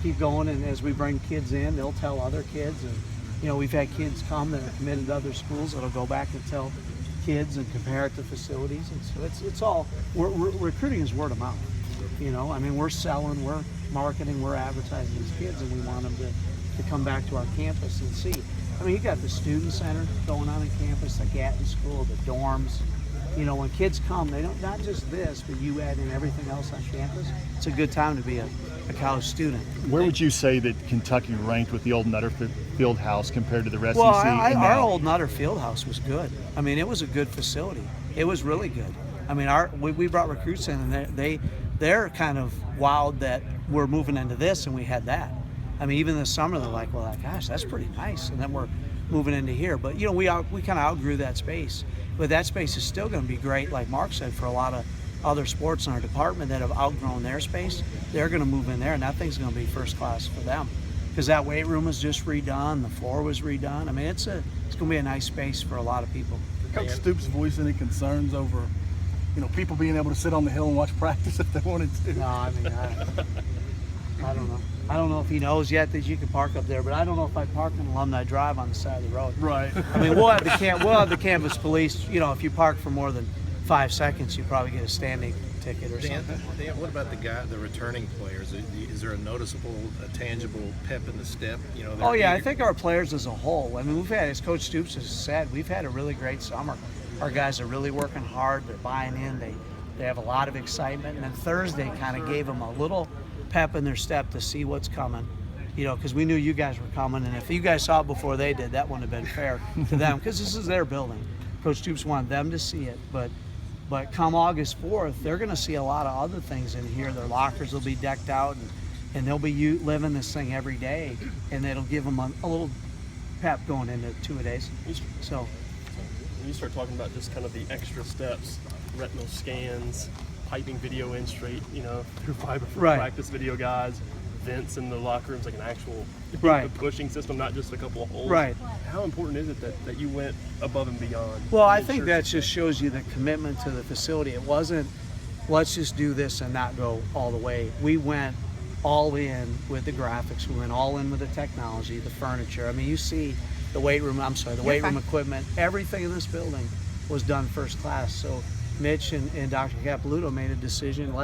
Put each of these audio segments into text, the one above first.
keep going, and as we bring kids in, they'll tell other kids. And you know, we've had kids come that are committed to other schools that'll go back and tell kids and compare it to facilities. And so it's all recruiting is word of mouth. You know, I mean, we're selling, we're marketing, we're advertising these kids, and we want them to come back to our campus and see. I mean, you got the student center going on campus, the Gatton School, the dorms. You know, when kids come, they don't, not just this, but you add in everything else on campus. It's a good time to be a college student. Where would you say that Kentucky ranked with the old Nutter Field House compared to the rest well, of the SEC? Our old Nutter Field House was good. I mean, it was a good facility. It was really good. I mean, we brought recruits in, and they're kind of wowed that we're moving into this and we had that. I mean, even this summer they're like, well, gosh, that's pretty nice, and then we're moving into here. But you know, we kind of outgrew that space. But that space is still going to be great, like Mark said, for a lot of other sports in our department that have outgrown their space. They're going to move in there, and that thing's going to be first class for them. Because that weight room was just redone, the floor was redone. I mean, it's going to be a nice space for a lot of people. Coach Stoops voice any concerns over, you know, people being able to sit on the hill and watch practice if they wanted to? No, I mean, I don't know. I don't know if he knows yet that you can park up there, but I don't know if I park on Alumni Drive on the side of the road. Right. I mean, we'll have the campus police. You know, if you park for more than 5 seconds, you probably get a standing ticket or something. Dan, what about the returning players? Is there a noticeable, tangible pep in the step? You know. Oh yeah, I think our players as a whole. I mean, we've had, as Coach Stoops has said, we've had a really great summer. Our guys are really working hard. They're buying in. They have a lot of excitement. And then Thursday kind of gave them a little pep in their step to see what's coming. You know, because we knew you guys were coming, and if you guys saw it before they did, that wouldn't have been fair to them, because this is their building. Coach Stoops wanted them to see it, but come August 4th, they're going to see a lot of other things in here. Their lockers will be decked out, and they'll be living this thing every day, and it'll give them a little pep going into 2 days. So when you start talking about just kind of the extra steps, retinal scans, piping video in straight, you know, through fiber for practice video guys, vents in the locker rooms, like an actual pushing system, not just a couple of holes. Right. How important is it that you went above and beyond? Well, I think that just shows you the commitment to the facility. It wasn't, let's just do this and not go all the way. We went all in with the graphics. We went all in with the technology, the furniture. I mean, you see the weight room, weight room equipment, everything in this building was done first class. So Mitch and Dr. Capilouto made a decision,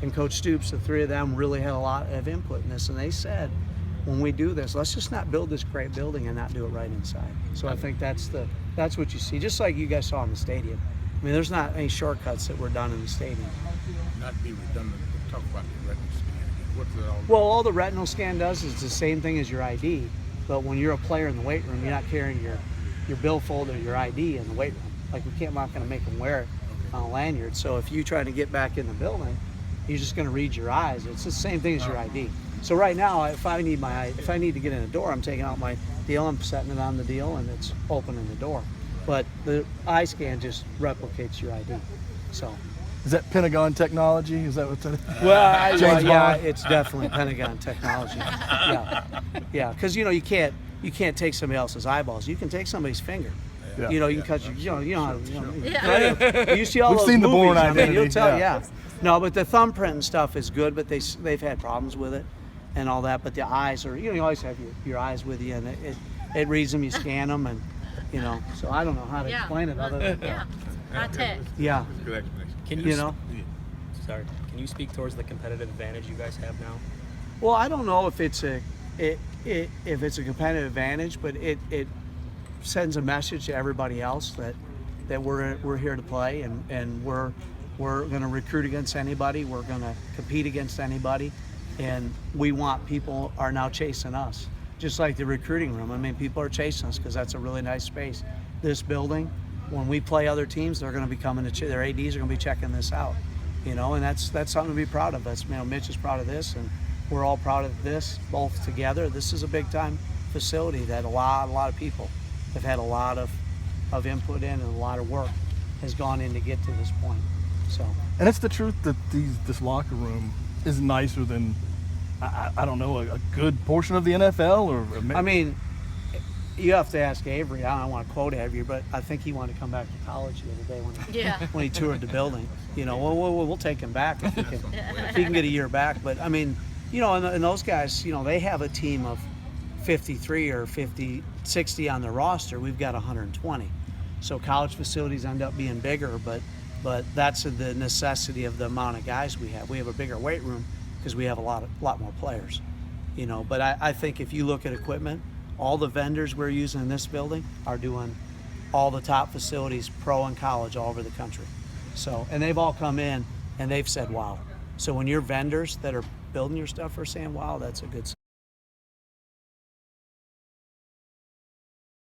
and Coach Stoops, the three of them really had a lot of input in this, and they said, when we do this, let's just not build this great building and not do it right inside. So I think that's what you see, just like you guys saw in the stadium. I mean, there's not any shortcuts that were done in the stadium. Not to be redundant, but talk about the retinal scan. What's it all? Well, all the retinal scan does is the same thing as your ID, but when you're a player in the weight room, you're not carrying your billfold or your ID in the weight room. Like, we're not going to make them wear it on a lanyard. So if you try to get back in the building, you're just going to read your eyes. It's the same thing as your ID. So right now, if I need to get in a door, I'm taking out my deal, I'm setting it on the deal, and it's opening the door. But the eye scan just replicates your ID. So. Is that Pentagon technology? Is that what that is? Well, yeah, it's definitely Pentagon technology. Yeah, because you can't take somebody else's eyeballs. You can take somebody's finger. Yeah. You know, you can cut your, you see all We've those seen the movies, Bourne I mean, Identity. you'll tell, No, but the thumbprint and stuff is good, but they've had problems with it and all that. But the eyes are, you always have your eyes with you, and it reads them, you scan them, and so I don't know how to explain it other than high tech. Yeah. Good explanation. Can you speak towards the competitive advantage you guys have now? Well, I don't know if it's a competitive advantage, but it sends a message to everybody else that we're here to play, and we're going to recruit against anybody. We're going to compete against anybody, and people are now chasing us, just like the recruiting room. I mean, people are chasing us because that's a really nice space. This building, when we play other teams, they're going to be coming to their ADs are going to be checking this out, and that's something to be proud of. Mitch is proud of this, and we're all proud of this both together. This is a big time facility that a lot of people have had a lot of input in, and a lot of work has gone in to get to this point. So. And it's the truth that this locker room is nicer than I don't know, a good portion of the NFL, or I mean, you have to ask Avery. I don't want to quote Avery, but I think he wanted to come back to college the other day when he toured the building. We'll take him back if he can get a year back. But I mean, You know, and those guys, you know, they have a team of 53 or 60 on the roster. We've got 120. So college facilities end up being bigger, but that's the necessity of the amount of guys we have. We have a bigger weight room because we have a lot more players, you know. But I think if you look at equipment, all the vendors we're using in this building are doing all the top facilities, pro and college, all over the country. So, and they've all come in and they've said, wow. So when your vendors that are building your stuff are saying, wow, that's a good sign.